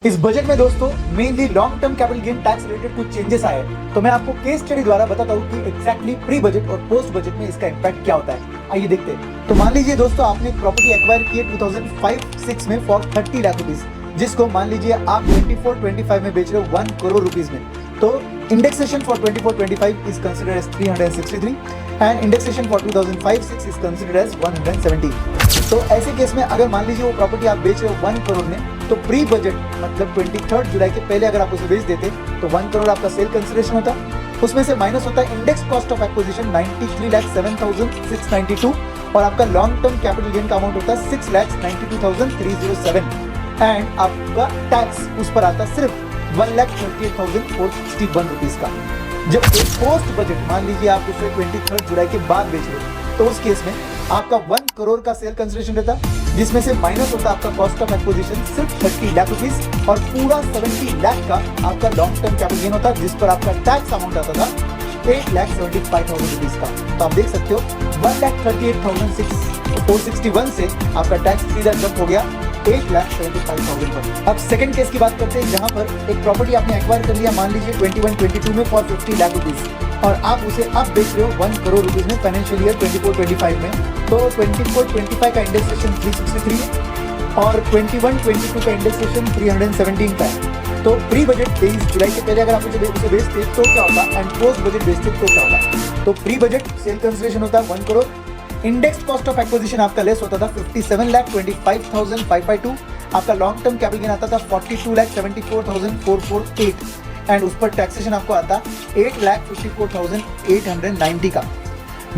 इस बजट में दोस्तों mainly long term capital gain tax related कुछ चेंजेस आए हैं, तो मैं आपको केस स्टडी द्वारा बताता हूँ कि एग्जैक्टली प्री बजट और पोस्ट बजट में इसका इम्पैक्ट क्या होता है। आइए देखते हैं। तो मान लीजिए दोस्तों आपने एक प्रॉपर्टी एक्वायर की है 2005-6 में फॉर 30 लाख रुपीज, जिसको मान लीजिए आप 24-25 में बेच रहे हो 1 करोड़ रुपीज में। तो indexation for 24-25 is considered as 363 and indexation for 2005-6 is considered as 170। तो ऐसे केस में अगर मान लीजिए वो प्रॉपर्टी आप बेच रहे हो 1 करोड़ में, तो प्री बजट मतलब 23 जुलाई के पहले अगर आप उसे बेच देते तो 1 करोड़ आपका सेल कंसिडरेशन होता। उसमें से माइनस होता है इंडेक्स कॉस्ट ऑफ एक्विजिशन 93,07,692 और आपका लॉन्ग टर्म कैपिटल गेन का अमाउंट होता है 6,92,307 एंड आपका टैक्स उस पर आता सिर्फ 1,38,461 रुपीज का। जब पोस्ट बजट मान लीजिए आप उसे 23 जुलाई के बाद बेच रहे हो, तो उस केस में आपका 1 करोड़ का सेल कंसिडरेशन रहता, जिसमें से माइनस होता आपका कॉस्ट ऑफ एक्विजिशन सिर्फ 30 लाख रुपीज और पूरा 70 लाख का आपका लॉन्ग टर्म कैपिटल गेन होता, जिस पर आपका टैक्स अमाउंट आता था 8,75,000 रुपीज का। तो आप देख सकते हो 1,38,461 से आपका टैक्स सीधा जंप हो गया 8,75,000 पर। अब सेकंड केस की बात करते हैं, जहां पर एक प्रॉपर्टी आपने एक्वायर कर लिया मान लीजिए 21-22 में फॉर 50 लाख रुपीज और आप उसे अब बेच रहे हो 1 करोड़ रुपीज में फाइनेंशियल ईयर 24-25 में। तो 24-25 का इंडेक्सेशन 363 और 21-22 का इंडेक्सेशन 317 का है। तो प्री बजट 23 जुलाई के पहले अगर आप उसे बेचते तो क्या होता एंड पोस्ट बजट बेचते तो क्या होता। तो प्री बजट सेल कंसिडरेशन होता है 1 crore, index cost of acquisition आपका लेस होता था 57,25,552, आपका लॉन्ग टर्म कैपिटल गेन आता था 42,74,448 एंड उस पर टैक्सेशन आपको आता 8,54,890 का।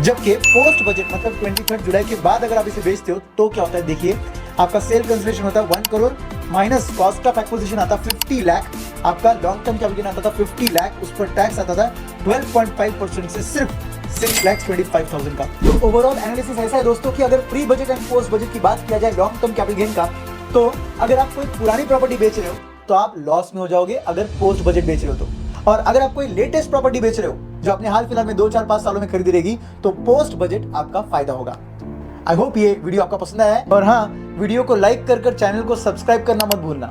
जबकि पोस्ट बजट मतलब 23 जुलाई के बाद अगर आप इसे बेचते हो तो क्या होता है, देखिए आपका सेल कंसिडरेशन होता है 1 crore minus cost of acquisition आता 50 लाख, आपका लॉन्ग टर्म कैपिटल गेन आता था 50 लाख, उस पर टैक्स आता था 12.5% से सिर्फ 6,25,000 का। तो ओवरऑल एनालिसिस ऐसा है दोस्तों कि अगर pre budget and post budget की बात किया जाए लॉन्ग टर्म कैपिटल गेन का, तो अगर आप कोई पुरानी प्रॉपर्टी बेच रहे हो तो आप लॉस में हो जाओगे अगर पोस्ट बजट बेच रहे हो तो, और अगर आप कोई लेटेस्ट प्रॉपर्टी बेच रहे हो जो आपने हाल फिलहाल में 2-4-5 सालों में खरीदी रहेगी तो पोस्ट बजट आपका फायदा होगा। आई होप ये वीडियो आपका पसंद आया है, और हाँ, वीडियो को लाइक कर चैनल को सब्सक्राइब करना मत भूलना।